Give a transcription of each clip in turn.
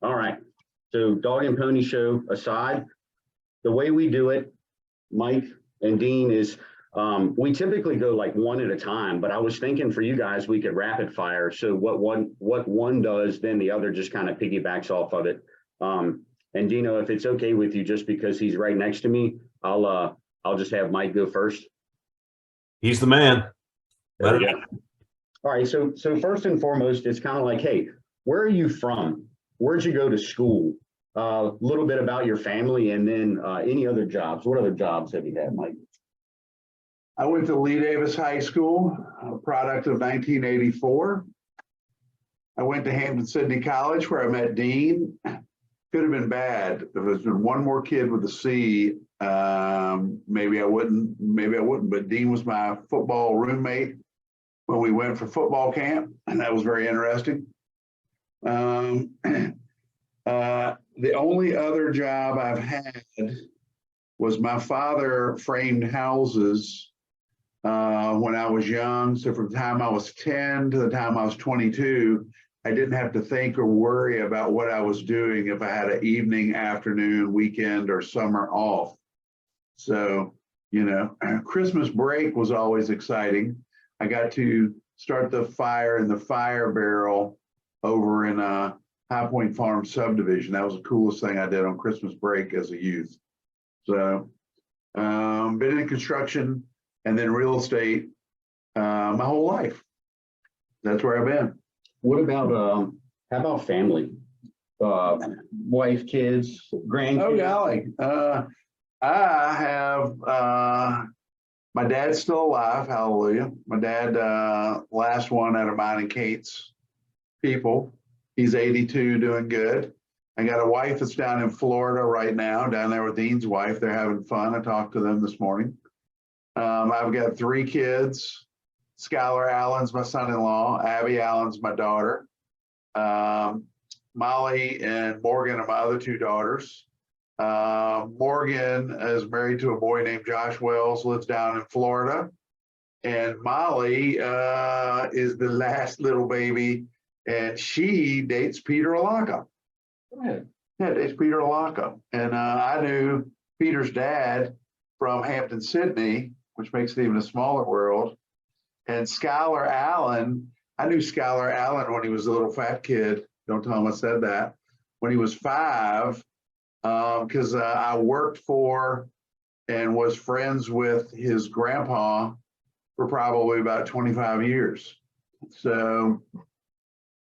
All right. So dog and pony show aside, the way we do it, Mike and Dean, is we typically go like one at a time, but I was thinking for you guys, we could rapid fire. So what one does, then the other just kind of piggybacks off of it. And Dino, if it's okay with you, just because he's right next to me, I'll just have Mike go first. He's the man. There we go. All right. So first and foremost, it's kind of like, hey, where are you from? Where'd you go to school? A little bit about your family, and then any other jobs. What other jobs have you had, Mike? I went to Lee Davis High School, a product of 1984. I went to Hampton-Sydney College where I met Dean. Could have been bad. If there's been one more kid with a C, maybe I wouldn't, but Dean was my football roommate when we went for football camp, and that was very interesting. The only other job I've had was my father framed houses when I was young. So from the time I was 10 to the time I was 22, I didn't have to think or worry about what I was doing if I had an evening, afternoon, weekend, or summer off. So, you know, Christmas break was always exciting. I got to start the fire in the fire barrel over in High Point Farm subdivision. That was the coolest thing I did on Christmas break as a youth. So, been in construction and then real estate my whole life. That's where I've been. What about how about family? Wife, kids, grandkids? Oh, golly. I have my dad's still alive, hallelujah. My dad, last one out of mine and Kate's people. He's 82, doing good. I got a wife that's down in Florida right now, down there with Dean's wife. They're having fun. I talked to them this morning. I've got 3 kids. Skylar Allen's my son-in-law. Abby Allen's my daughter. Molly and Morgan are my other 2 daughters. Morgan is married to a boy named Josh Wells, lives down in Florida. And Molly is the last little baby, and she dates Peter Alaka. Go ahead. Yeah, dates Peter Alaka. And I knew Peter's dad from Hampton-Sydney, which makes it even a smaller world. And Skylar Allen, I knew Skylar Allen when he was a little fat kid. Don't tell him I said that. When he was 5, because I worked for and was friends with his grandpa for probably about 25 years. So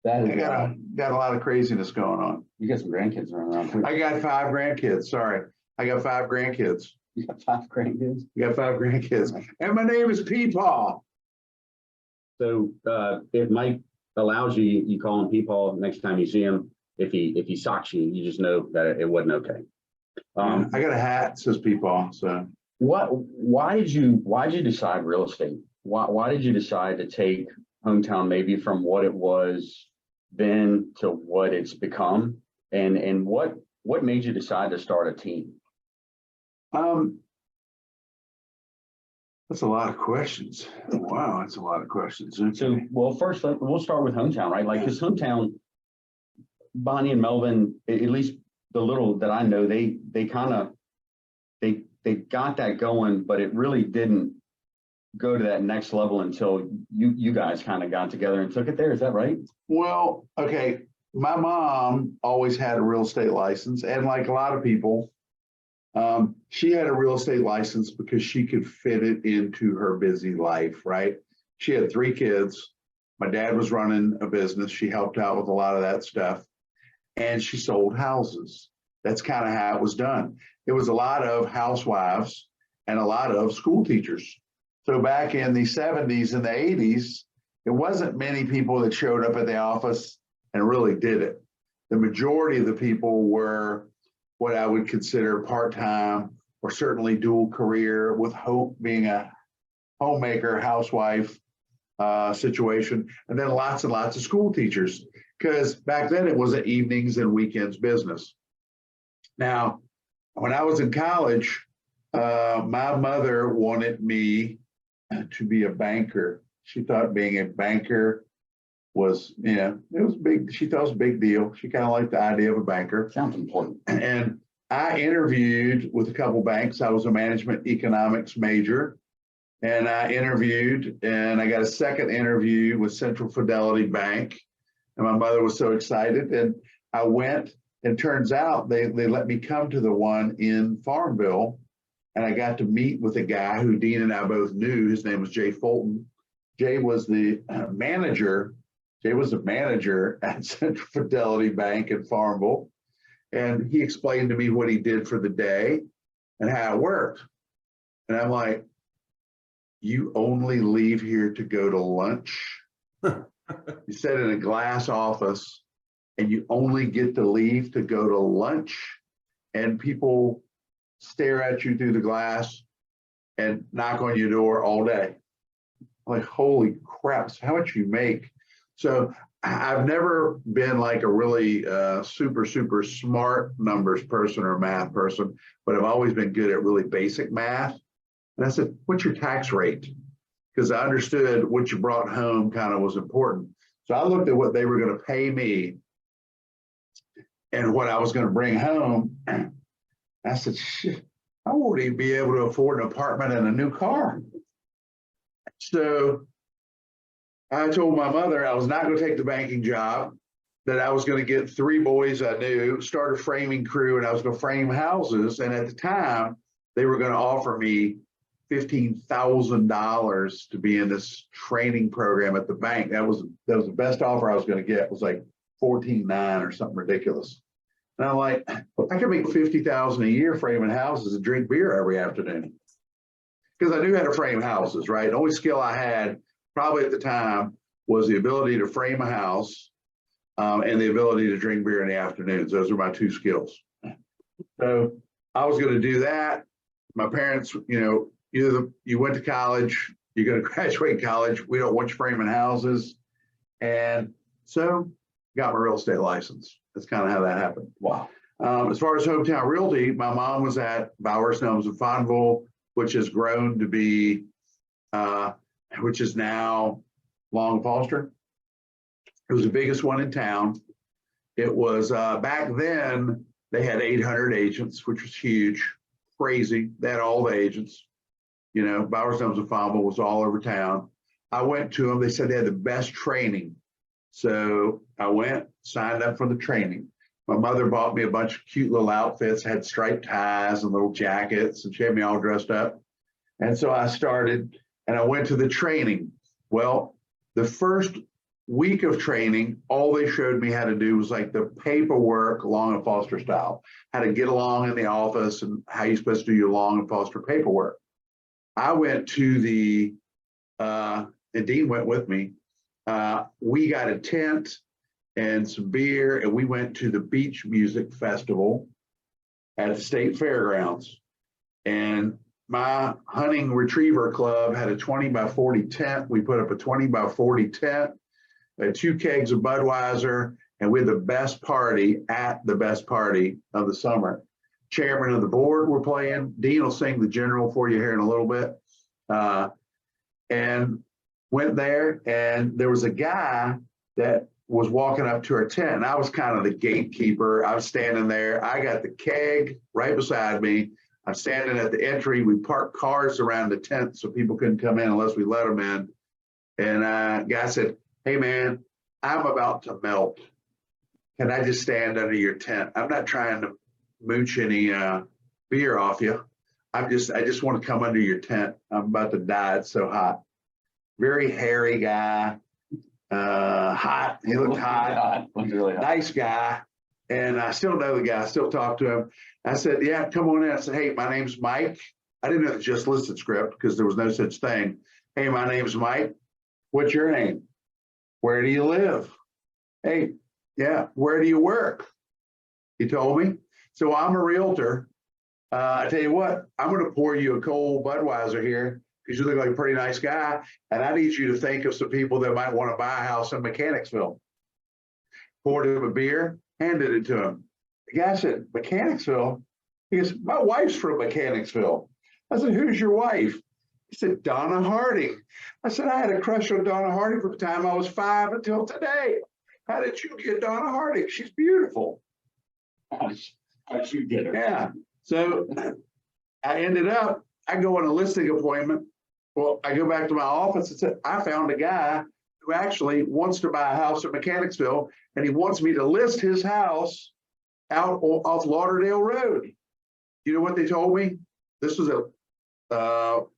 That is, I got a lot of craziness going on. you got some grandkids running around too. I got 5 grandkids. Sorry. I got 5 grandkids. You got 5 grandkids. I got 5 grandkids. And my name is Peepaw. So if Mike allows you, you call him Peepaw next time you see him. If he socks you, you just know that it wasn't okay. I got a hat that says Peepaw. So why did you decide real estate? Why did you decide to take Hometown maybe from what it was then to what it's become? And what made you decide to start a team? That's a lot of questions. Wow, that's a lot of questions. Okay. So, well, first we'll start with Hometown, right? Like, because Hometown, Bonnie and Melvin, at least the little that I know, they got that going, but it really didn't go to that next level until you guys kind of got together and took it there. Is that right? Well, okay. My mom always had a real estate license, and like a lot of people, she had a real estate license because she could fit it into her busy life, right? She had 3 kids. My dad was running a business. She helped out with a lot of that stuff, and she sold houses. That's kind of how it was done. It was a lot of housewives and a lot of school teachers. So back in the 70s and the 80s, it wasn't many people that showed up at the office and really did it. The majority of the people were what I would consider part-time or certainly dual career, with Hope being a homemaker, housewife situation, and then lots and lots of school teachers, because back then it was an evenings and weekends business. Now, when I was in college, my mother wanted me to be a banker. She thought being a banker was, it was big. She thought it was a big deal. She kind of liked the idea of a banker. Sounds important. And I interviewed with a couple banks. I was a management economics major. And I interviewed, and I got a second interview with Central Fidelity Bank. And my mother was so excited. And I went, and turns out they let me come to the one in Farmville. And I got to meet with a guy who Dean and I both knew. His name was Jay Fulton. Jay was the manager. Jay was the manager at Central Fidelity Bank in Farmville. And he explained to me what he did for the day and how it worked. And I'm like, you only leave here to go to lunch? You sit in a glass office and you only get to leave to go to lunch, and people stare at you through the glass and knock on your door all day. I'm like, holy crap, how much you make? So I've never been like a really super smart numbers person or math person, but I've always been good at really basic math. And I said, what's your tax rate? Because I understood what you brought home kind of was important. So I looked at what they were going to pay me and what I was going to bring home. I said, shit, I won't even be able to afford an apartment and a new car. So I told my mother I was not going to take the banking job, that I was going to get 3 boys I knew, start a framing crew, and I was going to frame houses. And at the time, they were going to offer me $15,000 to be in this training program at the bank. That was the best offer I was going to get. It was like $14,900 or something ridiculous. And I'm like, I could make $50,000 a year framing houses and drink beer every afternoon, because I knew how to frame houses, right? The only skill I had probably at the time was the ability to frame a house and the ability to drink beer in the afternoons. Those are my 2 skills. So I was going to do that. My parents, either you went to college, you're going to graduate college, we don't want you framing houses. And so got my real estate license. That's kind of how that happened. Wow. As far as hometown realty, my mom was at Bowers Homes in Fonville, which has grown to be, which is now Long Foster. It was the biggest one in town. It was, back then, they had 800 agents, which was huge, crazy. They had all the agents. Bowers Homes in Fonville was all over town. I went to them. They said they had the best training. So I went, signed up for the training. My mother bought me a bunch of cute little outfits, had striped ties and little jackets, and she had me all dressed up. And so I started, and I went to the training. Well, the first week of training, all they showed me how to do was like the paperwork Long and Foster style, how to get along in the office and how you're supposed to do your Long and Foster paperwork. I went to the, and Dean went with me. We got a tent and some beer, and we went to the Beach Music Festival at the State Fairgrounds. And my hunting retriever club had a 20 by 40 tent. We put up a 20 by 40 tent, 2 kegs of Budweiser, and we had the best party at the best party of the summer. Chairman of the board were playing. Dean will sing the general for you here in a little bit. And went there, and there was a guy that was walking up to our tent, and I was kind of the gatekeeper. I was standing there. I got the keg right beside me. I'm standing at the entry. We parked cars around the tent so people couldn't come in unless we let them in. And guy said, hey man, I'm about to melt. Can I just stand under your tent? I'm not trying to mooch any beer off you. I just want to come under your tent. I'm about to die. It's so hot. Very hairy guy, hot. He looked hot. Really hot. Nice guy. And I still know the guy. I still talk to him. I said, yeah, come on in. I said, hey, my name's Mike. I didn't know the just listed script because there was no such thing. Hey, my name's Mike. What's your name? Where do you live? Hey, yeah, where do you work? He told me. So I'm a realtor. I tell you what, I'm going to pour you a cold Budweiser here because you look like a pretty nice guy. And I need you to think of some people that might want to buy a house in Mechanicsville. Poured him a beer, handed it to him. The guy said, Mechanicsville? He goes, my wife's from Mechanicsville. I said, who's your wife? He said, Donna Harding. I said, I had a crush on Donna Harding from the time I was 5 until today. How did you get Donna Harding? She's beautiful. How'd you get her? Yeah. So I ended up, I go on a listing appointment. Well, I go back to my office and said, I found a guy who actually wants to buy a house in Mechanicsville, and he wants me to list his house out off Lauderdale Road. You know what they told me? This was a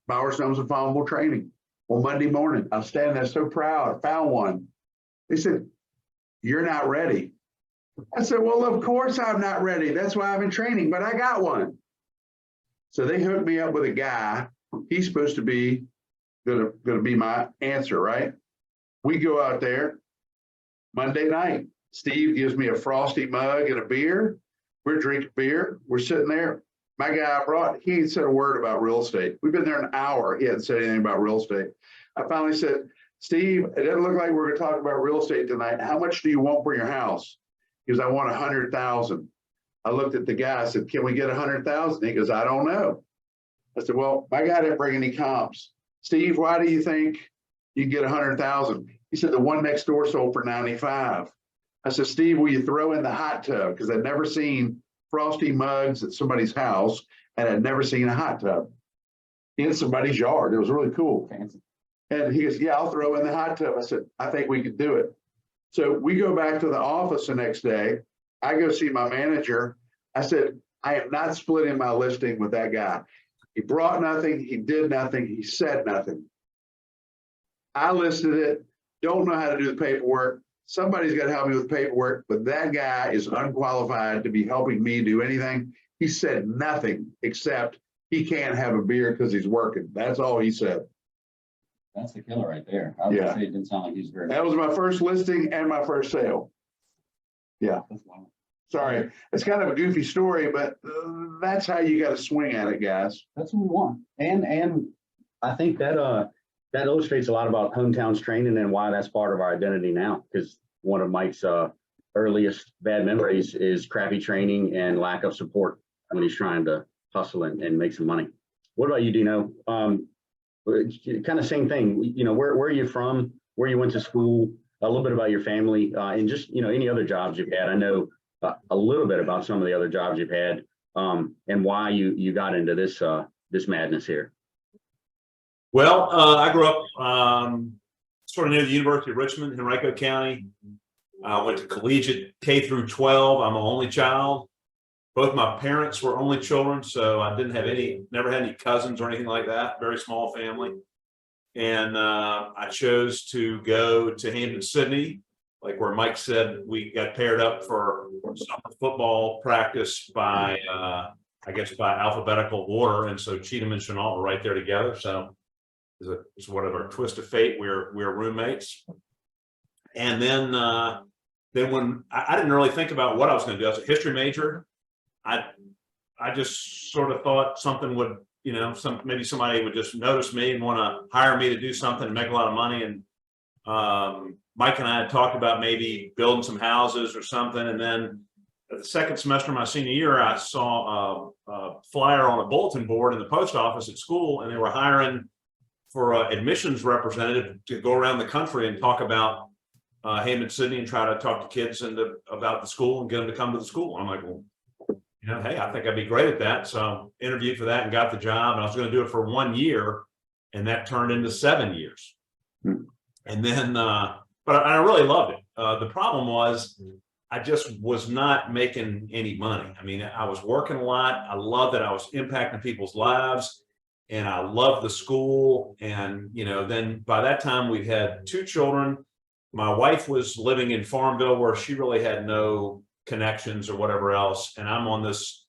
Bowers Homes and Farmable training on Monday morning. I was standing there so proud. I found one. They said, you're not ready. I said, well, of course I'm not ready. That's why I'm in training, but I got one. So they hooked me up with a guy. He's supposed to be gonna be my answer, right? We go out there Monday night. Steve gives me a frosty mug and a beer. We're drinking beer. We're sitting there. My guy I brought, he ain't said a word about real estate. We've been there an hour. He hadn't said anything about real estate. I finally said, Steve, it doesn't look like we're gonna talk about real estate tonight. How much do you want for your house? He goes, I want 100,000. I looked at the guy. I said, can we get 100,000? He goes, I don't know. I said, well, my guy didn't bring any comps. Steve, why do you think you can get 100,000? He said, the one next door sold for 95. I said, Steve, will you throw in the hot tub? Because I'd never seen frosty mugs at somebody's house, and I'd never seen a hot tub in somebody's yard. It was really cool. And he goes, yeah, I'll throw in the hot tub. I said, I think we could do it. So we go back to the office the next day. I go see my manager. I said, I am not splitting my listing with that guy. He brought nothing. He did nothing. He said nothing. I listed it. Don't know how to do the paperwork. Somebody's got to help me with paperwork, but that guy is unqualified to be helping me do anything. He said nothing except he can't have a beer because he's working. That's all he said. That's the killer right there. I would Yeah. say it didn't sound like he's very. That was my first listing and my first sale. Yeah. Sorry. It's kind of a goofy story, but that's how you got to swing at it, guys. That's what we want. And I think that that illustrates a lot about hometowns training and why that's part of our identity now. Because one of Mike's earliest bad memories is crappy training and lack of support when he's trying to hustle and make some money. What about you, Dino? Kind of same thing. You know, where are you from? Where you went to school? A little bit about your family, and just any other jobs you've had. I know a little bit about some of the other jobs you've had, and why you got into this this madness here. Well, I grew up sort of near the University of Richmond, Henrico County. I went to collegiate K through 12. I'm an only child. Both my parents were only children, so I never had any cousins or anything like that. Very small family. And I chose to go to Hampton, Sydney, like where Mike said, we got paired up for summer football practice by, I guess, by alphabetical order. And so Cheatham and Chenault were right there together. So it's whatever twist of fate. We're roommates. And then when I didn't really think about what I was going to do. I was a history major. I just sort of thought something would, maybe somebody would just notice me and want to hire me to do something and make a lot of money. And Mike and I had talked about maybe building some houses or something. And then at the second semester of my senior year, I saw a flyer on a bulletin board in the post office at school, and they were hiring for an admissions representative to go around the country and talk about Hampton, Sydney, and try to talk to kids about the school and get them to come to the school. I'm like, well, hey, I think I'd be great at that. So interviewed for that and got the job. And I was going to do it for 1 year, and that turned into 7 years. And then, but I really loved it. The problem was I just was not making any money. I mean, I was working a lot. I loved that I was impacting people's lives, and I loved the school. And, then by that time we'd had 2 children. My wife was living in Farmville, where she really had no connections or whatever else. And I'm on this,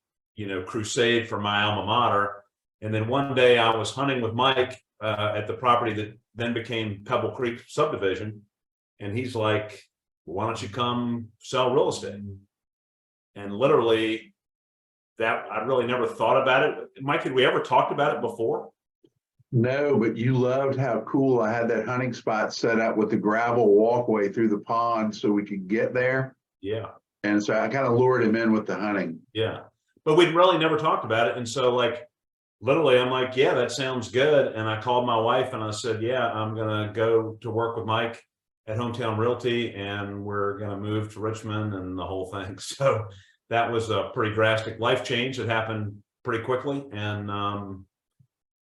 crusade for my alma mater. And then one day I was hunting with Mike at the property that then became Pebble Creek subdivision. And he's like, why don't you come sell real estate? And literally that I really never thought about it. Mike, had we ever talked about it before? No, but you loved how cool I had that hunting spot set up with the gravel walkway through the pond so we could get there. Yeah. And so I kind of lured him in with the hunting. Yeah. But we'd really never talked about it. And so literally, I'm like, yeah, that sounds good. And I called my wife and I said, yeah, I'm going to go to work with Mike at Hometown Realty, and we're going to move to Richmond and the whole thing. So that was a pretty drastic life change that happened pretty quickly. And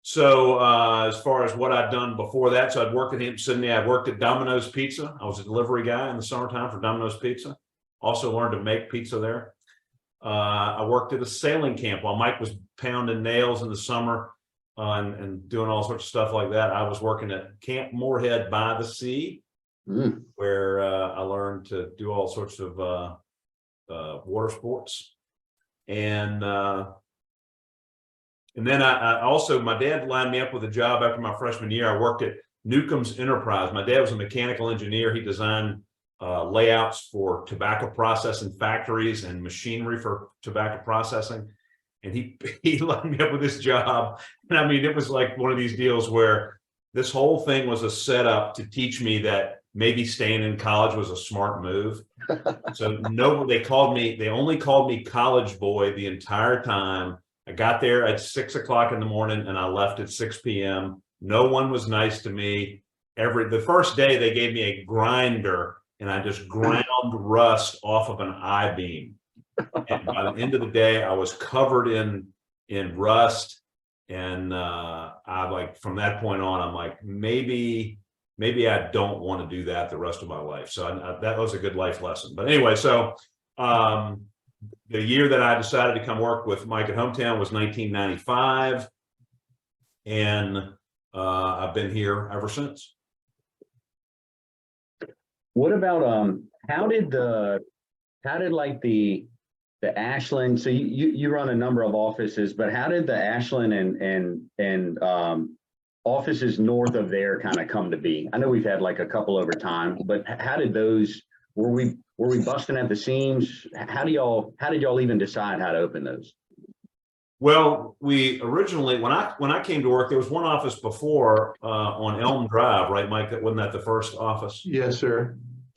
as far as what I'd done before that, so I'd worked in Sydney. I worked at Domino's Pizza. I was a delivery guy in the summertime for Domino's Pizza. Also learned to make pizza there. I worked at a sailing camp while Mike was pounding nails in the summer and doing all sorts of stuff like that. I was working at Camp Moorhead by the Sea, where I learned to do all sorts of water sports. And then I also, my dad lined me up with a job after my freshman year. I worked at Newcomb's Enterprise. My dad was a mechanical engineer. He designed layouts for tobacco processing factories and machinery for tobacco processing. And he lined me up with this job. And I mean, it was like one of these deals where this whole thing was a setup to teach me that maybe staying in college was a smart move. So they only called me college boy the entire time. I got there at 6 o'clock in the morning and I left at 6 p.m. No one was nice to me. The first day they gave me a grinder and I just ground rust off of an I-beam. And by the end of the day, I was covered in rust. And from that point on, I'm like, maybe I don't want to do that the rest of my life. So that was a good life lesson. But anyway, so the year that I decided to come work with Mike at Hometown was 1995. And I've been here ever since. What about how did like the Ashland, so you run a number of offices, but how did the Ashland and offices north of there kind of come to be? I know we've had like a couple over time, but how did those, were we busting at the seams? How did y'all even decide how to open those? Well, we originally, when I came to work, there was one office before on Elm Drive, right, Mike? Wasn't that the first office? Yes, sir.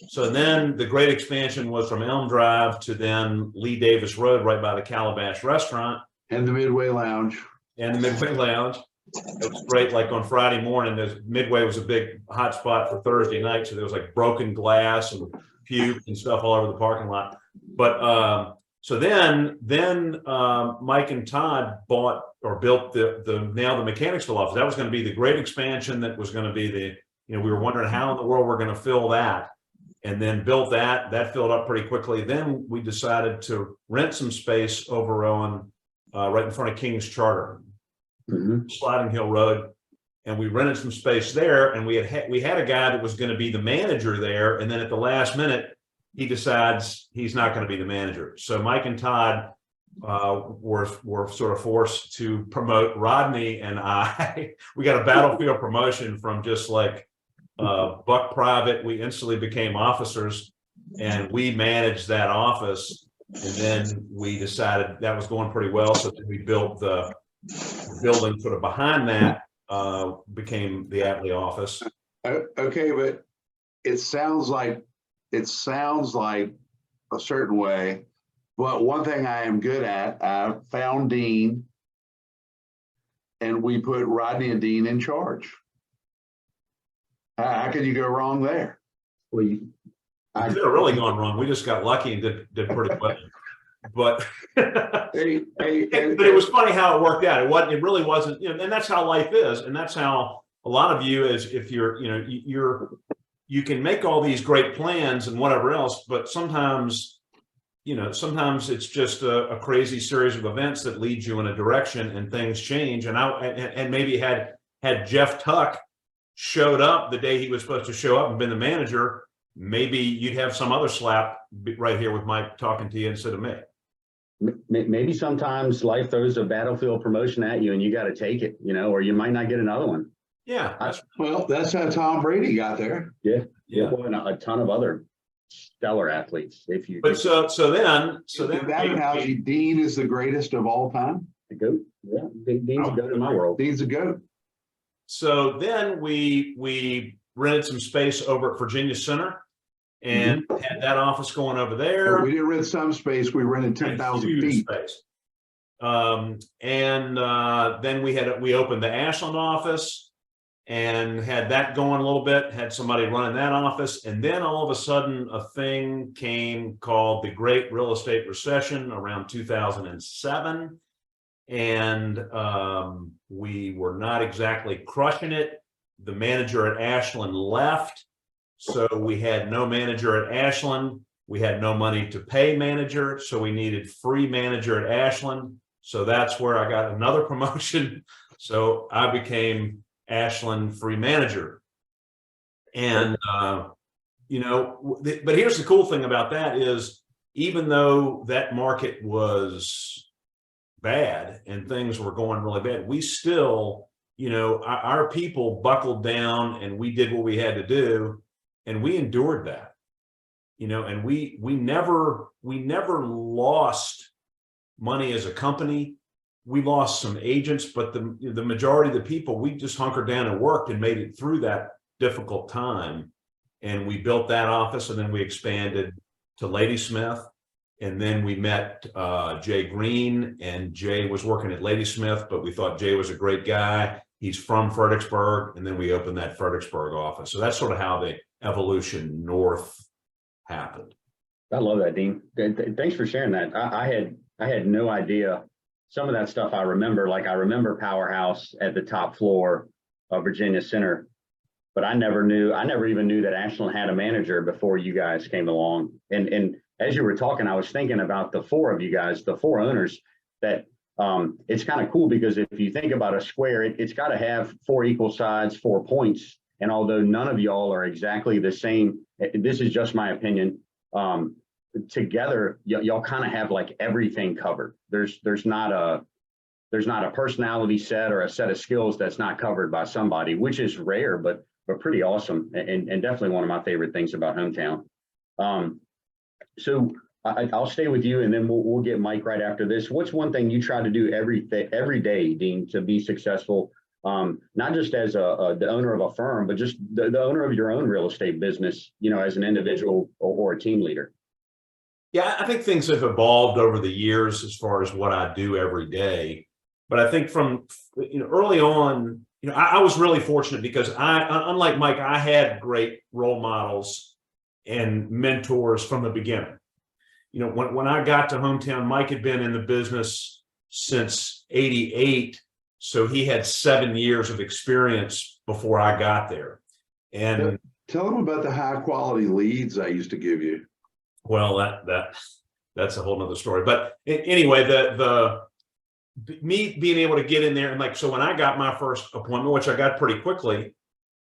So then the great expansion was from Elm Drive to then Lee Davis Road, right by the Calabash Restaurant. And the Midway Lounge. And the Midway Lounge. It was great. Like on Friday morning, Midway was a big hot spot for Thursday night. So there was like broken glass and puke and stuff all over the parking lot. But so then Mike and Todd bought or built the Mechanicsville office. That was going to be the great expansion. That was going to be we were wondering how in the world we're going to fill that. And then built that filled up pretty quickly. Then we decided to rent some space over on right in front of King's Charter, Sliding Hill Road. And we rented some space there, and we had a guy that was going to be the manager there. And then at the last minute, he decides he's not going to be the manager. So Mike and Todd were sort of forced to promote Rodney and I. We got a battlefield promotion from just like buck private. We instantly became officers, and we managed that office. And then we decided that was going pretty well, so then we built the building sort of behind that, became the Atlee office. Okay, but it sounds like a certain way. But one thing I am good at, I found Dean, and we put Rodney and Dean in charge. How could you go wrong there? Well, I could have really gone wrong. We just got lucky and did pretty well. But but it was funny how it worked out. It really wasn't, and that's how life is, and that's how a lot of you is. If you can make all these great plans and whatever else, but sometimes it's just a crazy series of events that leads you in a direction, and things change. And maybe had Jeff Tuck showed up the day he was supposed to show up and been the manager, maybe you'd have some other slap right here with Mike talking to you instead of me. Maybe sometimes life throws a battlefield promotion at you and you got to take it, or you might not get another one. Yeah. That's how Tom Brady got there. Yeah. Well, and a ton of other stellar athletes. So then in that analogy, Dean is the greatest of all time. The GOAT. Yeah. Dean's a GOAT in my world. Dean's a GOAT. So then we rented some space over at Virginia Center and had that office going over there. We didn't rent some space. We rented 10,000 feet. Space. Then we opened the Ashland office and had that going a little bit, had somebody running that office. And then all of a sudden a thing came called the Great Real Estate Recession around 2007. And we were not exactly crushing it. The manager at Ashland left. So we had no manager at Ashland. We had no money to pay manager. So we needed free manager at Ashland. So that's where I got another promotion. So I became Ashland free manager. And, you know, but here's the cool thing about that is even though that market was bad and things were going really bad, we still, you know, our people buckled down and we did what we had to do and we endured that, you know, and we never lost money as a company. We lost some agents, but the majority of the people, we just hunkered down and worked and made it through that difficult time. And we built that office and then we expanded to Ladysmith. And then we met Jay Green, and Jay was working at Ladysmith, but we thought Jay was a great guy. He's from Fredericksburg, and then we opened that Fredericksburg office. So that's sort of how the evolution north happened. I love that, Dean. Thanks for sharing that. I had no idea. Some of that stuff I remember, like I remember Powerhouse at the top floor of Virginia Center, but I never even knew that Ashland had a manager before you guys came along. And as you were talking, I was thinking about the four of you guys, the four owners, that it's kind of cool because if you think about a square, it's got to have four equal sides, 4 points. And although none of y'all are exactly the same, this is just my opinion, together, y'all kind of have like everything covered. There's not a personality set or a set of skills that's not covered by somebody, which is rare, but pretty awesome. And definitely one of my favorite things about Hometown. So I'll stay with you and then we'll get Mike right after this. What's one thing you try to do every day, Dean, to be successful? Not just as the owner of a firm, but just the owner of your own real estate business, you know, as an individual or a team leader. Yeah, I think things have evolved over the years as far as what I do every day. But I think from, you know, early on, you know, I was really fortunate because unlike Mike, I had great role models and mentors from the beginning. You know, when I got to Hometown, Mike had been in the business since '88. So he had 7 years of experience before I got there. And tell them about the high quality leads I used to give you. Well, that's a whole nother story. But anyway, me being able to get in there and like, so when I got my first appointment, which I got pretty quickly,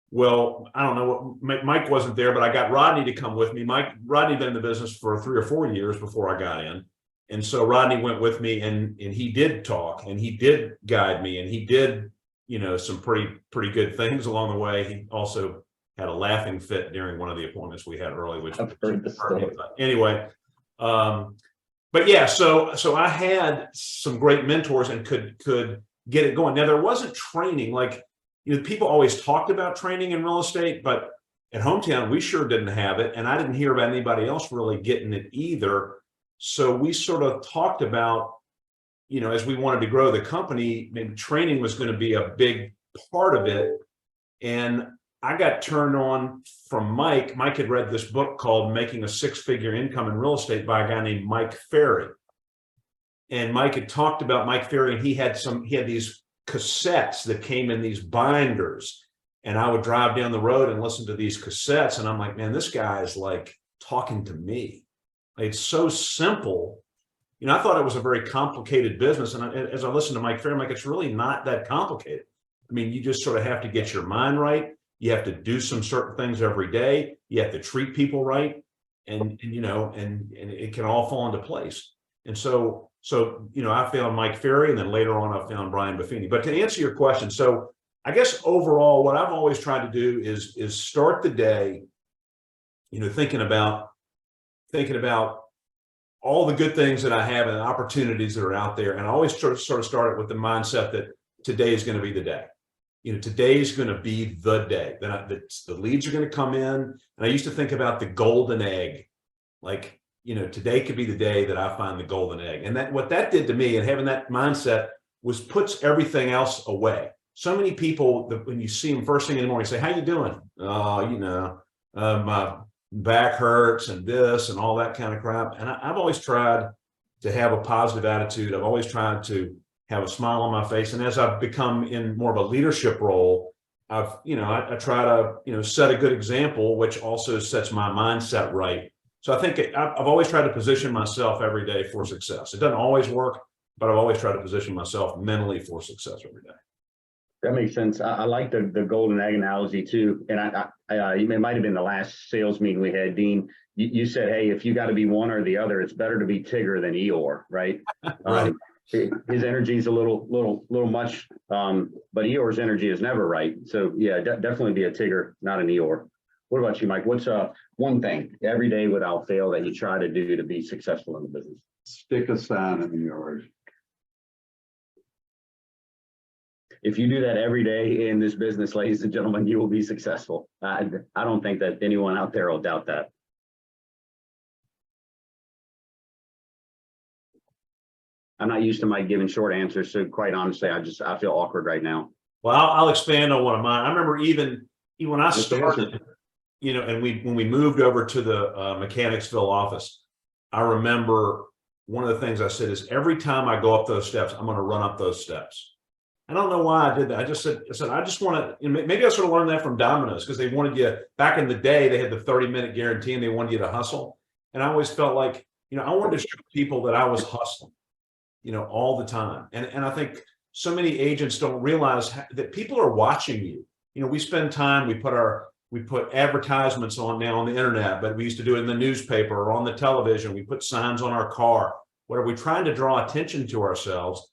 well, I don't know what Mike wasn't there, but I got Rodney to come with me. Rodney been in the business for 3 or 4 years before I got in. And so Rodney went with me and he did talk and he did guide me and he did, you know, some pretty good things along the way. He also had a laughing fit during one of the appointments we had early, which I've heard this story. Anyway, but yeah, so I had some great mentors and could get it going. Now there wasn't training, like, you know, people always talked about training in real estate, but at Hometown we sure didn't have it, and I didn't hear about anybody else really getting it either. So we sort of talked about, you know, as we wanted to grow the company, maybe training was going to be a big part of it. And I got turned on from Mike. Mike had read this book called Making a Six-Figure Income in Real Estate by a guy named Mike Ferry. And Mike had talked about Mike Ferry, and he had these cassettes that came in these binders. And I would drive down the road and listen to these cassettes. And I'm like, man, this guy is like talking to me. It's so simple. You know, I thought it was a very complicated business. And as I listened to Mike Ferry, I'm like, it's really not that complicated. I mean, you just sort of have to get your mind right. You have to do some certain things every day. You have to treat people right. And you know, and it can all fall into place. And so, you know, I found Mike Ferry, and then later on I found Brian Buffini. But to answer your question, so I guess overall, what I've always tried to do is start the day, you know, thinking about all the good things that I have and the opportunities that are out there. And I always sort of start it with the mindset that today is going to be the day. You know, today's going to be the day that the leads are going to come in. And I used to think about the golden egg, like today could be the day that I find the golden egg. And that what that did to me, and having that mindset, was puts everything else away. So many people that when you see them first thing in the morning, say, "How you doing?" "Oh, my back hurts and this and all that kind of crap." And I've always tried to have a positive attitude. I've always tried to have a smile on my face. And as I've become in more of a leadership role, I try to, set a good example, which also sets my mindset right. So I think I've always tried to position myself every day for success. It doesn't always work, but I've always tried to position myself mentally for success every day. That makes sense. I like the golden egg analogy too. And it might have been the last sales meeting we had, Dean. You said, "Hey, if you got to be one or the other, it's better to be Tigger than Eeyore," right? Right. His energy is a little much, but Eeyore's energy is never right. So yeah, definitely be a Tigger, not an Eeyore. What about you, Mike? What's one thing every day without fail that you try to do to be successful in the business? Stick a sign in the yard. If you do that every day in this business, ladies and gentlemen, you will be successful. I don't think that anyone out there will doubt that. I'm not used to Mike giving short answers, so quite honestly, I feel awkward right now. Well, I'll expand on one of mine. I remember even when I started, and when we moved over to the Mechanicsville office, I remember one of the things I said is every time I go up those steps, I'm going to run up those steps. I don't know why I did that. I said, I just want to, maybe I sort of learned that from Domino's, because they wanted you, back in the day, they had the 30-minute guarantee and they wanted you to hustle. And I always felt like, I wanted to show people that I was hustling, all the time. And I think so many agents don't realize that people are watching you. We spend time, we put advertisements on now on the internet, but we used to do it in the newspaper or on the television. We put signs on our car. What are we trying to draw attention to ourselves?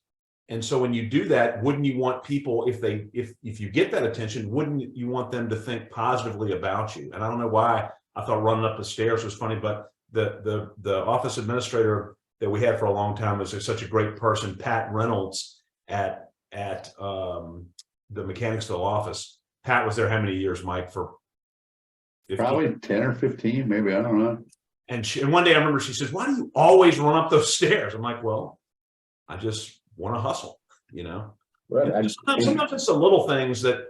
And so when you do that, wouldn't you want people, if you get that attention, wouldn't you want them to think positively about you? And I don't know why I thought running up the stairs was funny, but the office administrator that we had for a long time was such a great person, Pat Reynolds at the Mechanicsville office. Pat was there how many years, Mike? For 15? Probably 10 or 15, maybe, I don't know. And one day I remember she says, "Why do you always run up those stairs?" I'm like, "Well, I just want to hustle, Well, sometimes it's the little things that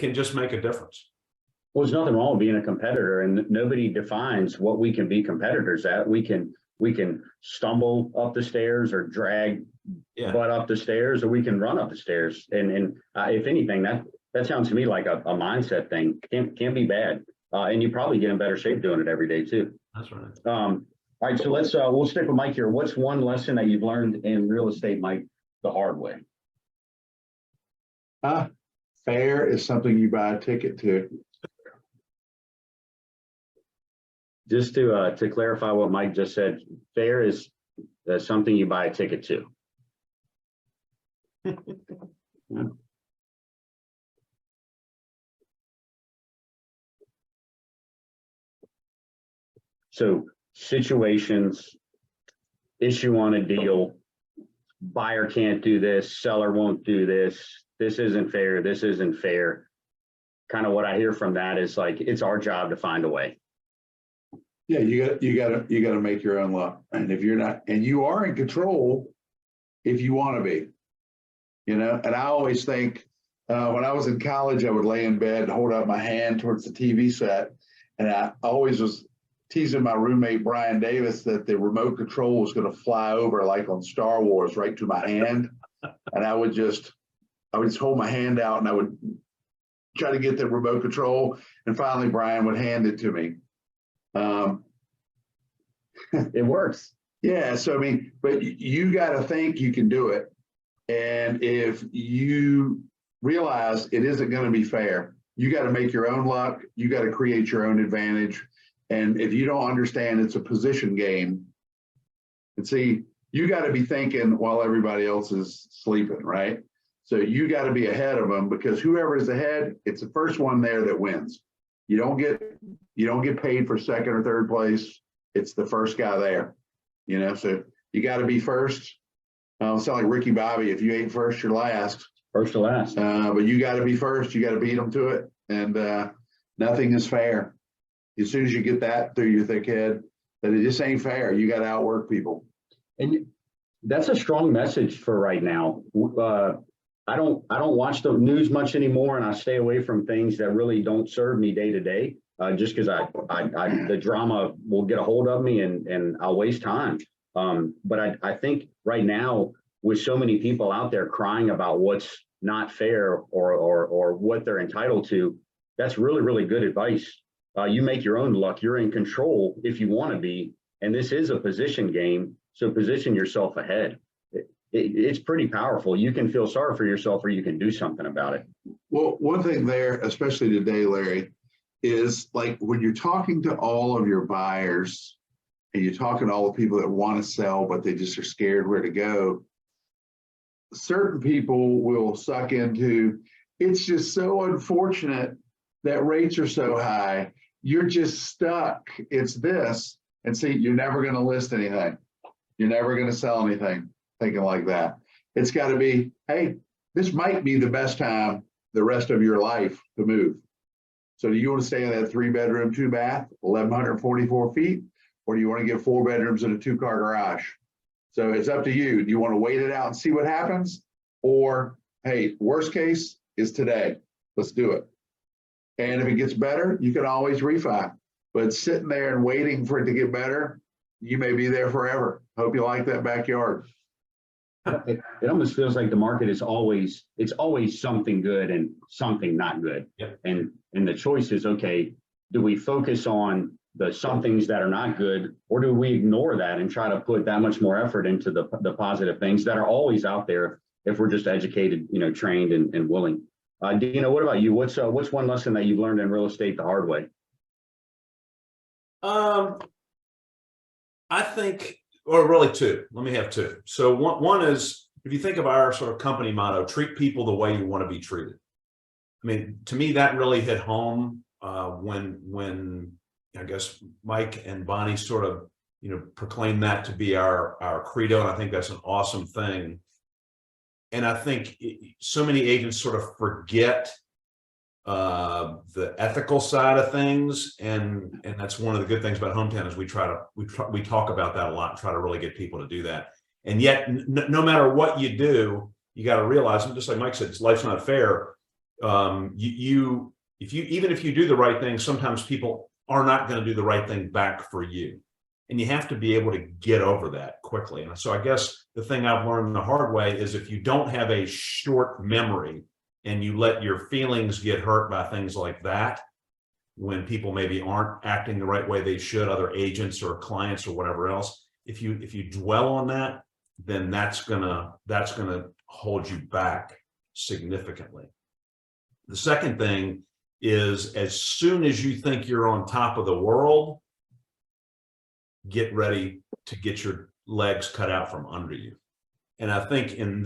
can just make a difference." Well, there's nothing wrong with being a competitor, and nobody defines what we can be competitors at. We can stumble up the stairs or drag butt up the stairs, or we can run up the stairs. And if anything, that sounds to me like a mindset thing. Can't be bad. And you probably get in better shape doing it every day too. That's right. All right, so we'll stick with Mike here. What's one lesson that you've learned in real estate, Mike, the hard way? Fair is something you buy a ticket to. Just to clarify what Mike just said, fair is something you buy a ticket to. Yeah. So situations, issue on a deal, buyer can't do this, seller won't do this, this isn't fair, this isn't fair. Kind of what I hear from that is like, it's our job to find a way. Yeah, you got to make your own luck. And if you're not, and you are in control if you want to be, And I always think when I was in college, I would lay in bed and hold out my hand towards the TV set. And I always was teasing my roommate, Brian Davis, that the remote control was going to fly over like on Star Wars right to my hand. And I would just hold my hand out and I would try to get the remote control. And finally, Brian would hand it to me. It works. Yeah. So, but you got to think you can do it. And if you realize it isn't going to be fair, you got to make your own luck. You got to create your own advantage. And if you don't understand it's a position game, and see, you got to be thinking while everybody else is sleeping, right? So you got to be ahead of them, because whoever is ahead, it's the first one there that wins. You don't get paid for second or third place. It's the first guy there, so you got to be first. Sound like Ricky Bobby. If you ain't first, you're last. First to last. But you got to be first. You got to beat them to it. And nothing is fair. As soon as you get that through your thick head, that it just ain't fair. You got to outwork people. And that's a strong message for right now. I don't watch the news much anymore, and I stay away from things that really don't serve me day to day, just because the drama will get a hold of me and I'll waste time. But I think right now, with so many people out there crying about what's not fair or what they're entitled to, that's really, really good advice. You make your own luck. You're in control if you want to be, and this is a position game. So position yourself ahead. It's pretty powerful. You can feel sorry for yourself or you can do something about it. Well, one thing there, especially today, Larry, is like when you're talking to all of your buyers and you're talking to all the people that want to sell, but they just are scared where to go, certain people will suck into, it's just so unfortunate that rates are so high. You're just stuck. It's this. And see, you're never going to list anything. You're never going to sell anything thinking like that. It's got to be, hey, this might be the best time the rest of your life to move. So do you want to stay in that 3-bedroom, 2-bath, 1,144 feet, or do you want to get 4 bedrooms and a 2-car garage? So it's up to you. Do you want to wait it out and see what happens? Or, hey, worst case is today. Let's do it. And if it gets better, you can always refi. But sitting there and waiting for it to get better, you may be there forever. Hope you like that backyard. It almost feels like the market is always something good and something not good. Yep. And the choice is, okay, do we focus on the some things that are not good, or do we ignore that and try to put that much more effort into the positive things that are always out there if we're just educated, trained and willing. Dina, what about you? What's one lesson that you've learned in real estate the hard way? I think, or really two. Let me have two. So one is, if you think of our sort of company motto, treat people the way you want to be treated. I mean, to me, that really hit home when I guess Mike and Bonnie sort of, proclaimed that to be our credo. And I think that's an awesome thing. And I think so many agents sort of forget the ethical side of things, and that's one of the good things about Hometown is we talk about that a lot and try to really get people to do that. And yet, no matter what you do, you got to realize, and just like Mike said, life's not fair. Even if you do the right thing, sometimes people are not going to do the right thing back for you, and you have to be able to get over that quickly. And so I guess the thing I've learned the hard way is if you don't have a short memory and you let your feelings get hurt by things like that, when people maybe aren't acting the right way they should, other agents or clients or whatever else, if you dwell on that, then that's gonna hold you back significantly. The second thing is, as soon as you think you're on top of the world, get ready to get your legs cut out from under you. And I think in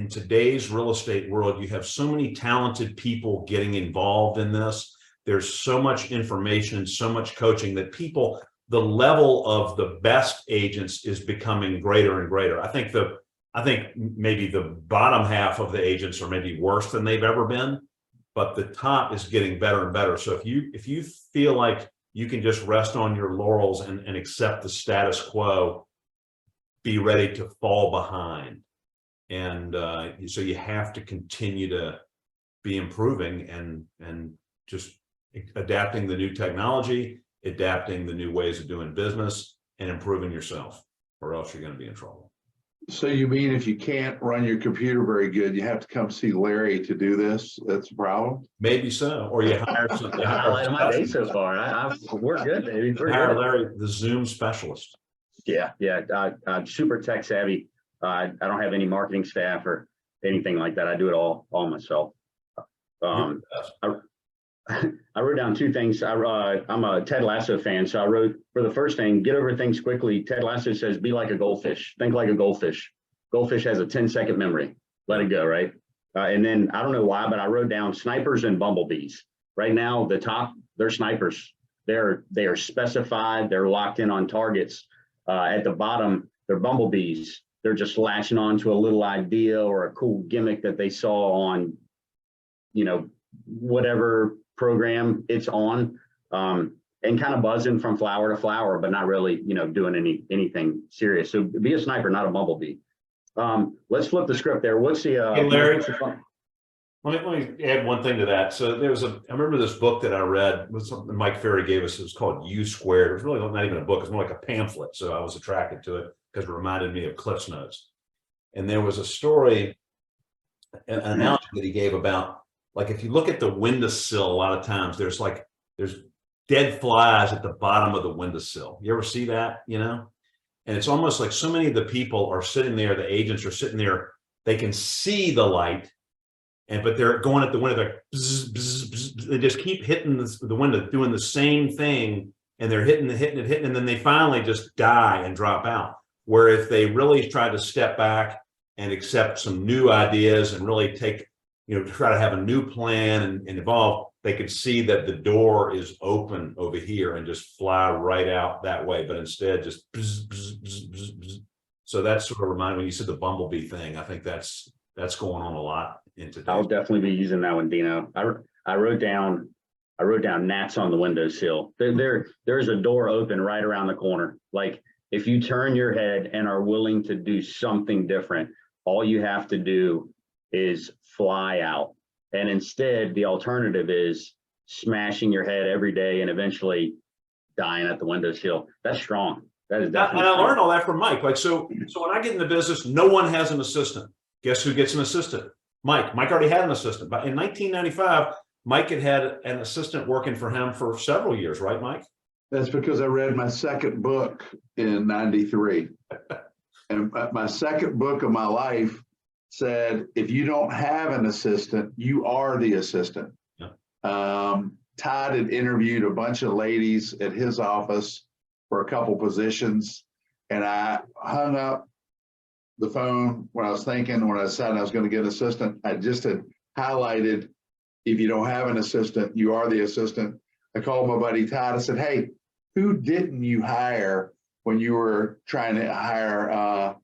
today's real estate world, you have so many talented people getting involved in this. There's so much information, so much coaching that the level of the best agents is becoming greater and greater. I think maybe the bottom half of the agents are maybe worse than they've ever been, but the top is getting better and better. So if you feel like you can just rest on your laurels and accept the status quo, be ready to fall behind. And so you have to continue to be improving and just adapting the new technology, adapting the new ways of doing business, and improving yourself, or else you're going to be in trouble. So you mean if you can't run your computer very good, you have to come see Larry to do this? That's a problem? Maybe so. Or you hire some. Highlight of my day so far. We're good, baby. We're hire good. Larry, the Zoom specialist. Yeah. I'm super tech savvy. I don't have any marketing staff or anything like that. I do it all myself. I wrote down two things. I'm a Ted Lasso fan, so I wrote for the first thing, get over things quickly. Ted Lasso says, be like a goldfish. Think like a goldfish. Goldfish has a 10-second memory. Let it go, right? And then I don't know why, but I wrote down snipers and bumblebees. Right now, the top, they're snipers. They are specified. They're locked in on targets. At the bottom, they're bumblebees. They're just latching on to a little idea or a cool gimmick that they saw on, whatever program it's on. and kind of buzzing from flower to flower, but not really, doing anything serious. So be a sniper, not a bumblebee. Let's flip the script there. What's the, Hey, Larry. what's the fun? Let me add one thing to that. So I remember this book that I read was something Mike Ferry gave us. It was called U Squared. It was really not even a book. It was more like a pamphlet. So I was attracted to it because it reminded me of Cliff's Notes. And there was a story, an analogy that he gave about, like, if you look at the windowsill, a lot of times there's dead flies at the bottom of the windowsill. You ever see that, And it's almost like so many of the people are sitting there, the agents are sitting there, they can see the light, but they're going at the window, they're bzz, bzz, bzz, they just keep hitting the window, doing the same thing, and they're hitting, and then they finally just die and drop out. Where if they really try to step back and accept some new ideas and really take, try to have a new plan and evolve, they could see that the door is open over here and just fly right out that way. But instead, just bzz, bzz, bzz, bzz, bzz. So that's sort of reminded me when you said the bumblebee thing. I think that's going on a lot in today. I'll definitely be using that one, Dino. I wrote down gnats on the windowsill. There's a door open right around the corner. Like, if you turn your head and are willing to do something different, all you have to do is fly out. And instead, the alternative is smashing your head every day and eventually dying at the windowsill. That's strong. That is definitely. And I learned all that from Mike. Like, so when I get in the business, no one has an assistant. Guess who gets an assistant? Mike. Mike already had an assistant. But in 1995, Mike had an assistant working for him for several years, right, Mike? That's because I read my second book in 93. And my second book of my life said, if you don't have an assistant, you are the assistant. Yeah. Todd had interviewed a bunch of ladies at his office for a couple positions, and I hung up the phone when I was thinking, when I decided I was going to get an assistant. I just had highlighted, if you don't have an assistant, you are the assistant. I called my buddy Todd. I said, hey, who didn't you hire when you were trying to hire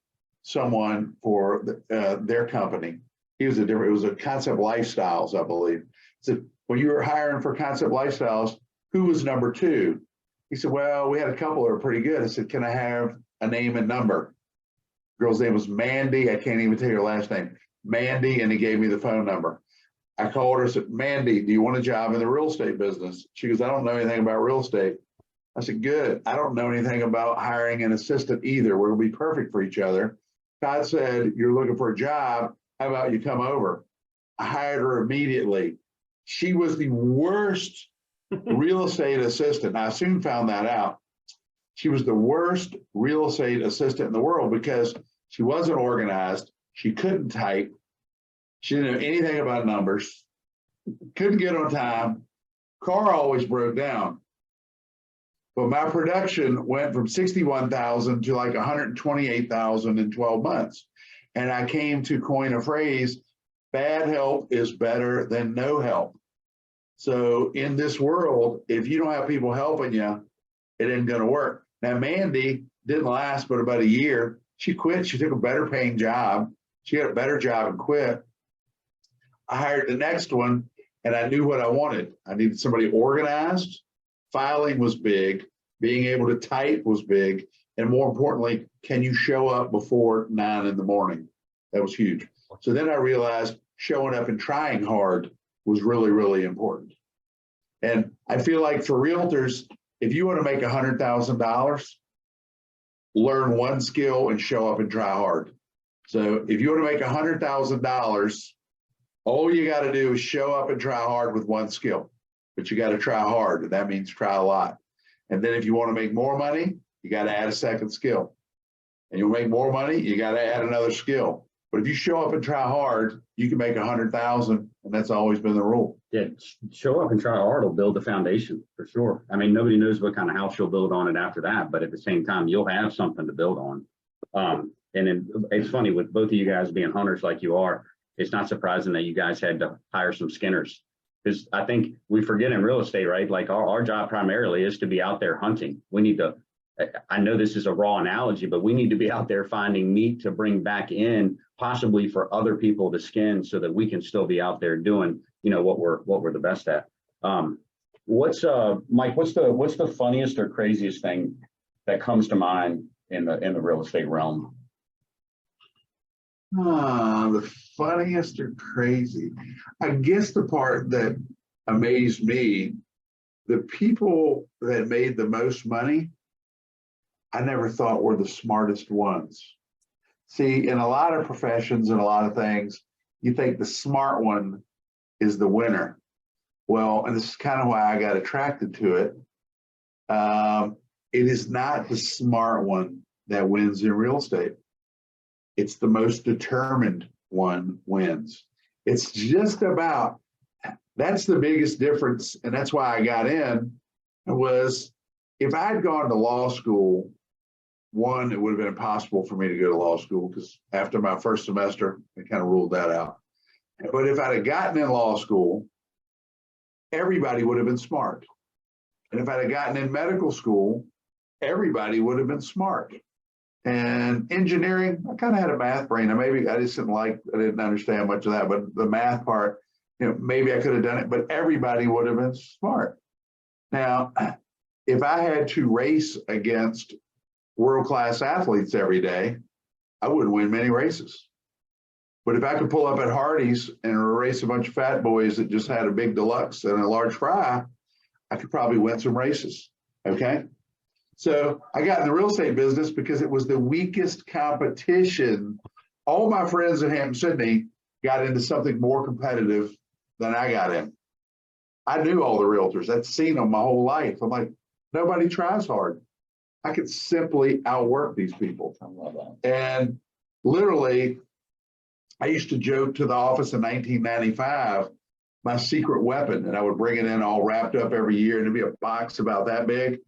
someone for their company? It was a Concept Lifestyles, I believe. So when you were hiring for Concept Lifestyles, who was number two? He said, well, we had a couple that were pretty good. I said, can I have a name and number? Girl's name was Mandy. I can't even tell you her last name. Mandy, and he gave me the phone number. I called her and said, Mandy, do you want a job in the real estate business? She goes, I don't know anything about real estate. I said, good. I don't know anything about hiring an assistant either. We'll be perfect for each other. Todd said, you're looking for a job. How about you come over? I hired her immediately. She was the worst real estate assistant. I soon found that out. She was the worst real estate assistant in the world because she wasn't organized. She couldn't type. She didn't know anything about numbers. Couldn't get on time. Car always broke down. But my production went from 61,000 to like 128,000 in 12 months. And I came to coin a phrase, bad help is better than no help. So in this world, if you don't have people helping you, it ain't going to work. Now, Mandy didn't last but about a year. She quit. She took a better paying job. She got a better job and quit. I hired the next one, and I knew what I wanted. I needed somebody organized. Filing was big. Being able to type was big. And more importantly, can you show up before 9 in the morning? That was huge. So then I realized showing up and trying hard was really, really important. And I feel like for realtors, if you want to make $100,000, learn one skill and show up and try hard. So if you want to make $100,000, all you got to do is show up and try hard with one skill, but you got to try hard. And that means try a lot. And then if you want to make more money, you got to add a second skill. And you'll make more money, you got to add another skill. But if you show up and try hard, you can make 100,000, and that's always been the rule. Yeah, show up and try hard will build the foundation for sure. I mean, nobody knows what kind of house you'll build on it after that, but at the same time, you'll have something to build on. And then it's funny with both of you guys being hunters like you are, it's not surprising that you guys had to hire some skinners, because I think we forget in real estate, right? Like our job primarily is to be out there hunting. We need to, I know this is a raw analogy, but we need to be out there finding meat to bring back in, possibly for other people to skin, so that we can still be out there doing, what we're the best at. What's Mike, what's the funniest or craziest thing that comes to mind in the real estate realm? The funniest or crazy. I guess the part that amazed me, the people that made the most money, I never thought were the smartest ones. See, in a lot of professions and a lot of things, you think the smart one is the winner. Well, and this is kind of why I got attracted to it. It is not the smart one that wins in real estate. It's the most determined one wins. It's just about, that's the biggest difference. And that's why I got in, was if I had gone to law school, one, it would have been impossible for me to go to law school because after my first semester, I kind of ruled that out. But if I'd have gotten in law school, everybody would have been smart. And if I'd have gotten in medical school, everybody would have been smart. And engineering, I kind of had a math brain. And maybe I just didn't understand much of that, but the math part, maybe I could have done it, but everybody would have been smart. Now, if I had to race against world-class athletes every day, I wouldn't win many races. But if I could pull up at Hardee's and race a bunch of fat boys that just had a big deluxe and a large fry, I could probably win some races, okay? So I got in the real estate business because it was the weakest competition. All my friends in Hampton-Sydney got into something more competitive than I got in. I knew all the realtors. I'd seen them my whole life. I'm like, nobody tries hard. I could simply outwork these people. I love that. And literally, I used to joke to the office in 1995, my secret weapon, and I would bring it in all wrapped up every year, and it'd be a box about that big.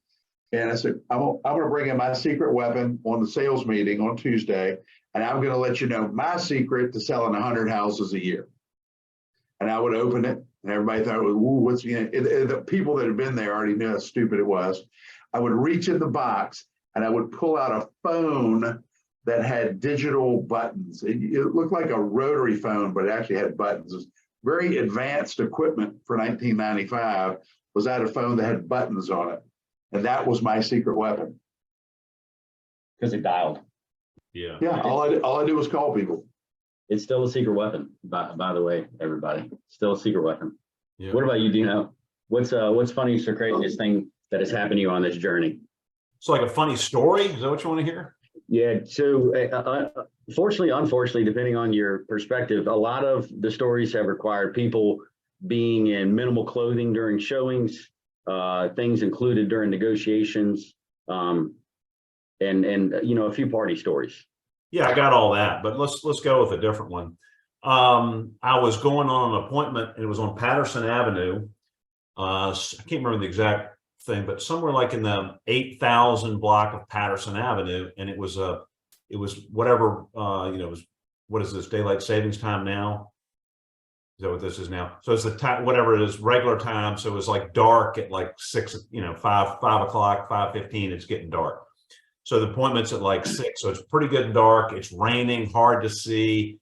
And I said, I'm going to bring in my secret weapon on the sales meeting on Tuesday, and I'm going to let you know my secret to selling 100 houses a year. And I would open it, and everybody thought, ooh, what's, the people that had been there already knew how stupid it was. I would reach in the box, and I would pull out a phone that had digital buttons. It looked like a rotary phone, but it actually had buttons. It was very advanced equipment for 1995. Was that a phone that had buttons on it? And that was my secret weapon. Because it dialed. Yeah. Yeah, all I did was call people. It's still a secret weapon, by the way, everybody. Still a secret weapon. Yeah. What about you, Dino? What's funniest or craziest thing that has happened to you on this journey? It's like a funny story. Is that what you want to hear? Yeah, so fortunately, unfortunately, depending on your perspective, a lot of the stories have required people being in minimal clothing during showings, things included during negotiations, and a few party stories. Yeah, I got all that, but let's go with a different one. I was going on an appointment, and it was on Patterson Avenue. I can't remember the exact thing, but somewhere like in the 8,000 block of Patterson Avenue, and it was whatever it was. What is this, daylight savings time now? Is that what this is now? So it's the time, whatever it is, regular time. So it was like dark at like 6, 5 o'clock, 5:15. It's getting dark. So the appointment's at like 6. So it's pretty good and dark. It's raining, hard to see.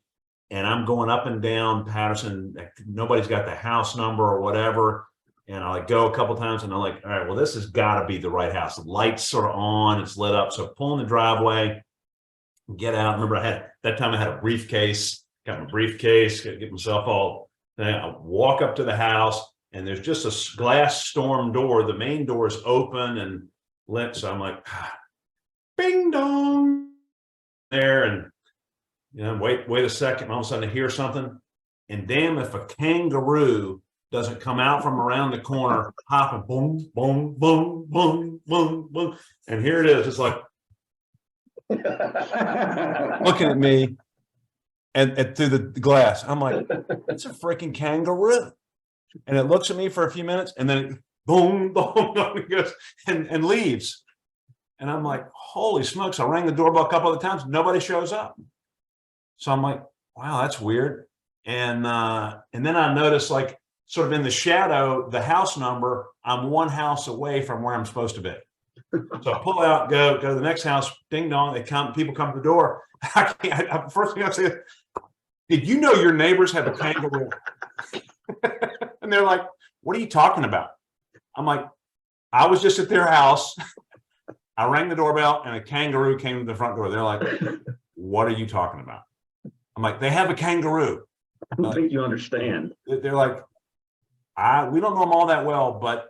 And I'm going up and down Patterson. Nobody's got the house number or whatever. And I go a couple times and I'm like, all right, well, this has got to be the right house. The lights sort of on, it's lit up. So pulling the driveway, get out. Remember, that time I had a briefcase, got my briefcase, got to get myself all. Then I walk up to the house and there's just a glass storm door. The main door is open and lit. So I'm like, bing dong there. And wait a second. All of a sudden I hear something. And damn, if a kangaroo doesn't come out from around the corner, hopping, boom, boom, boom, boom, boom, boom. And here it is. It's like looking at me and through the glass. I'm like, it's a freaking kangaroo. And it looks at me for a few minutes and then it, boom, boom, boom, it goes and leaves. And I'm like, holy smokes. I rang the doorbell a couple of times. Nobody shows up. So I'm like, wow, that's weird. And then I noticed, like, sort of in the shadow, the house number, I'm one house away from where I'm supposed to be. So I pull out, go to the next house, ding dong, people come to the door. First thing I say, did you know your neighbors have a kangaroo? And they're like, what are you talking about? I'm like, I was just at their house. I rang the doorbell and a kangaroo came to the front door. They're like, what are you talking about? I'm like, they have a kangaroo. I don't think you understand. They're like, we don't know them all that well, but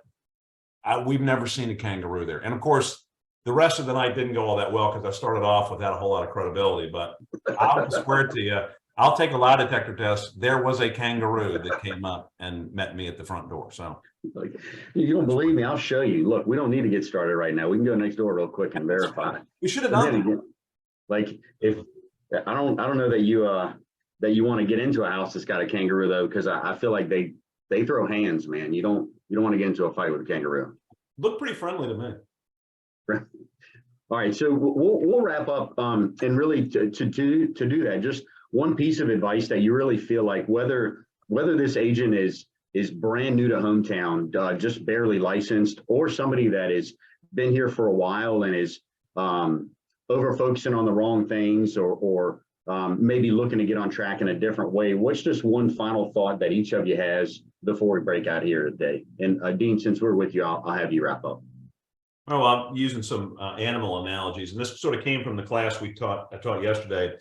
we've never seen a kangaroo there. And of course, the rest of the night didn't go all that well because I started off without a whole lot of credibility, but I'll swear to you, I'll take a lie detector test. There was a kangaroo that came up and met me at the front door. So Like, you don't believe me? I'll show you. Look, we don't need to get started right now. We can go next door real quick and verify. we should have And done then that. again, like if I don't know that you want to get into a house that's got a kangaroo though, because I feel like they throw hands, man. You don't want to get into a fight with a kangaroo. Looked pretty friendly to me. All right, so we'll wrap up, and really to do that, just one piece of advice that you really feel like whether this agent is brand new to hometown, just barely licensed, or somebody that has been here for a while and is over focusing on the wrong things, or maybe looking to get on track in a different way. What's just one final thought that each of you has before we break out here today? And Dean, since we're with you, I'll have you wrap up. Oh, I'm using some animal analogies, and this sort of came from the class I taught yesterday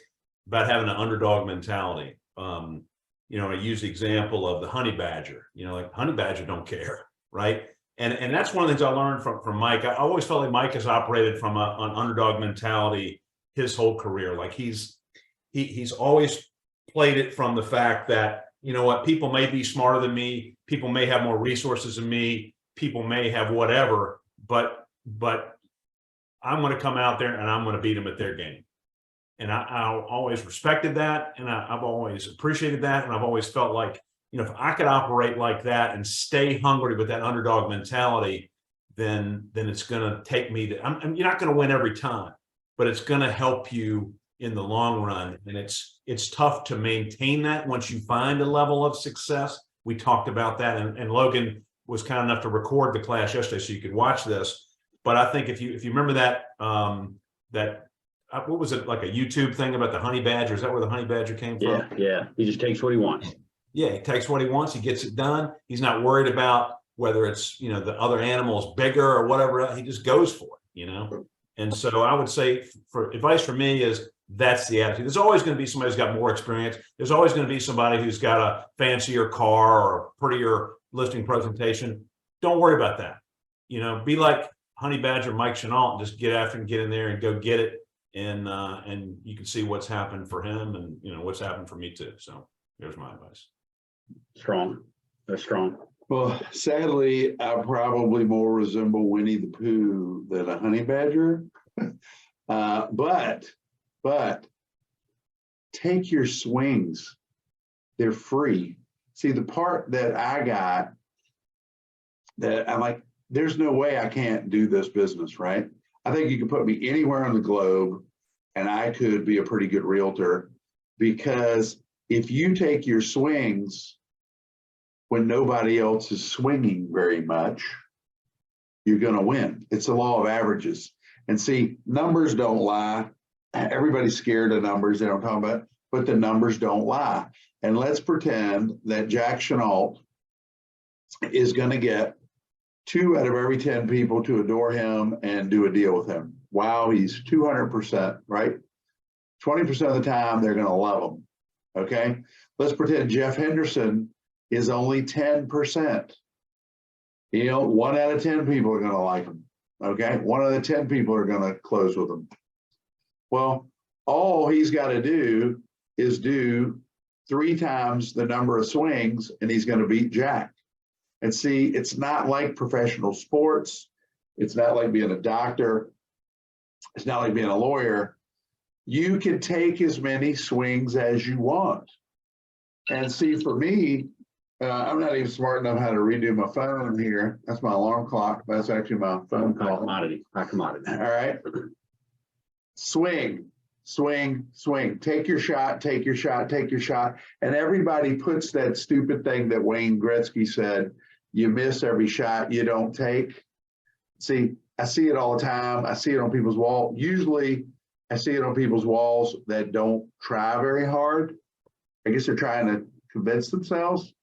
about having an underdog mentality. You know, I use the example of the honey badger. You know, like honey badger don't care, right? And that's one of the things I learned from Mike. I always felt like Mike has operated from an underdog mentality his whole career. Like he's always played it from the fact that, you know what, people may be smarter than me, people may have more resources than me, people may have whatever, but I'm going to come out there and I'm going to beat them at their game. And I always respected that, and I've always appreciated that, and I've always felt like, you know, if I could operate like that and stay hungry with that underdog mentality, then it's going to take me to. You're not going to win every time, but it's going to help you in the long run. And it's tough to maintain that once you find a level of success. We talked about that, and Logan was kind enough to record the class yesterday so you could watch this. But I think if you remember that what was it, like a YouTube thing about the honey badger? Is that where the honey badger came from? Yeah. He just takes what he wants. Yeah, he takes what he wants. He gets it done. He's not worried about whether it's, you know, the other animal is bigger or whatever. He just goes for it, you know? And so I would say for advice for me is that's the attitude. There's always going to be somebody who's got more experience. There's always going to be somebody who's got a fancier car or a prettier listing presentation. Don't worry about that. You know, be like honey badger Mike Chenault and just get after and get in there and go get it. And you can see what's happened for him, and you know what's happened for me too. So there's my advice. Strong. That's strong. Well, sadly, I probably more resemble Winnie the Pooh than a honey badger. But take your swings. They're free. See, the part that I got that I'm like, there's no way I can't do this business, right? I think you can put me anywhere on the globe and I could be a pretty good realtor, because if you take your swings when nobody else is swinging very much, you're going to win. It's the law of averages. And see, numbers don't lie. Everybody's scared of numbers. They don't talk about it, but the numbers don't lie. And let's pretend that Jack Chenault is going to get 2 out of every 10 people to adore him and do a deal with him. Wow, he's 200%, right? 20% of the time, they're going to love him. Okay, let's pretend Jeff Henderson is only 10%. You know, 1 out of 10 people are going to like him. Okay, 1 out of 10 people are going to close with him. Well, all he's got to do is do 3 times the number of swings, and he's going to beat Jack. And see, it's not like professional sports. It's not like being a doctor. It's not like being a lawyer. You can take as many swings as you want. And see, for me, I'm not even smart enough how to redo my phone here. That's my alarm clock. That's actually my phone call. High commodity. All right. Swing, swing, swing. Take your shot, take your shot, take your shot. And everybody puts that stupid thing that Wayne Gretzky said, you miss every shot you don't take. See, I see it all the time. I see it on people's wall. Usually I see it on people's walls that don't try very hard. I guess they're trying to convince themselves.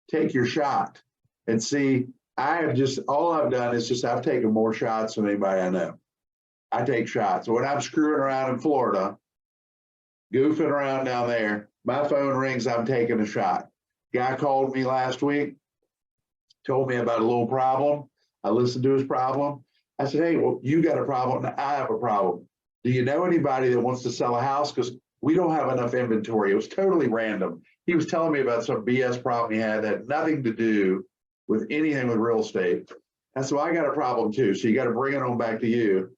Take your shot and see, I have just, all I've done is just, I've taken more shots than anybody I know. I take shots. When I'm screwing around in Florida, goofing around down there, my phone rings, I'm taking a shot. Guy called me last week, told me about a little problem. I listened to his problem. I said, hey, well, you got a problem, and I have a problem. Do you know anybody that wants to sell a house? Because we don't have enough inventory. It was totally random. He was telling me about some BS problem he had that had nothing to do with anything with real estate. And so I got a problem too. So you got to bring it on back to you.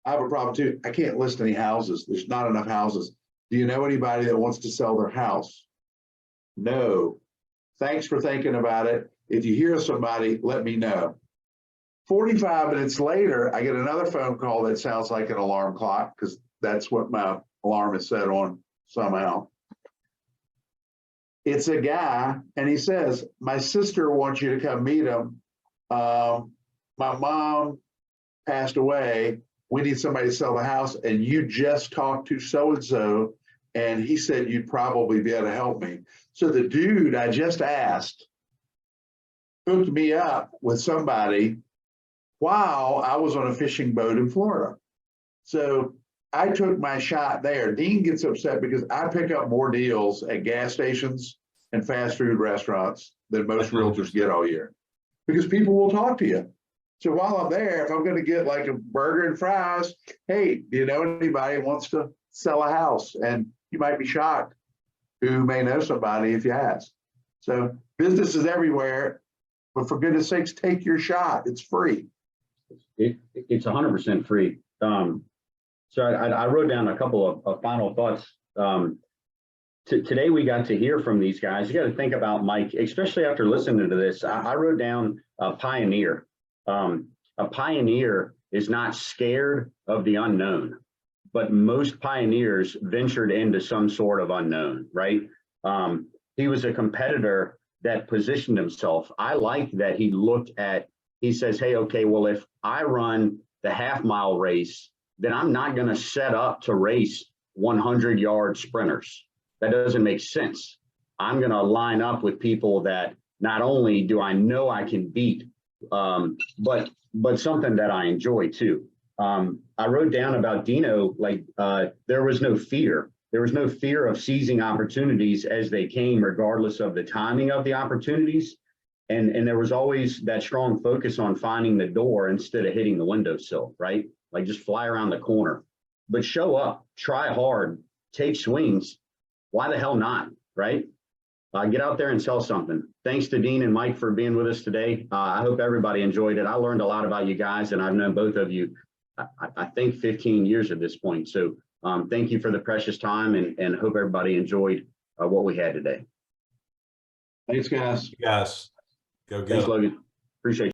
I have a problem too. I can't list any houses. There's not enough houses. Do you know anybody that wants to sell their house? No. Thanks for thinking about it. If you hear somebody, let me know. 45 minutes later, I get another phone call that sounds like an alarm clock because that's what my alarm is set on somehow. It's a guy, and he says, my sister wants you to come meet him. My mom passed away. We need somebody to sell the house, and you just talked to so-and-so, and he said you'd probably be able to help me. So the dude I just asked hooked me up with somebody while I was on a fishing boat in Florida. So I took my shot there. Dean gets upset because I pick up more deals at gas stations and fast food restaurants than most realtors get all year because people will talk to you. So while I'm there, if I'm going to get like a burger and fries, hey, do you know anybody who wants to sell a house? And you might be shocked who may know somebody if you ask. So business is everywhere, but for goodness sakes, take your shot. It's free. It's 100% free. So I wrote down a couple of final thoughts. Today we got to hear from these guys. You got to think about Mike, especially after listening to this. I wrote down a pioneer. A pioneer is not scared of the unknown, but most pioneers ventured into some sort of unknown, right? He was a competitor that positioned himself. I like that he says, hey, okay, well, if I run the half-mile race, then I'm not going to set up to race 100-yard sprinters. That doesn't make sense. I'm going to line up with people that not only do I know I can beat, but something that I enjoy too. I wrote down about Dino, like there was no fear. There was no fear of seizing opportunities as they came, regardless of the timing of the opportunities. And there was always that strong focus on finding the door instead of hitting the windowsill, right? Like just fly around the corner, but show up, try hard, take swings. Why the hell not, right? Get out there and sell something. Thanks to Dean and Mike for being with us today. I hope everybody enjoyed it. I learned a lot about you guys, and I've known both of you, I think 15 years at this point. So thank you for the precious time, and hope everybody enjoyed what we had today. Thanks, guys. Guys, go get Thanks, it. Logan. Appreciate it.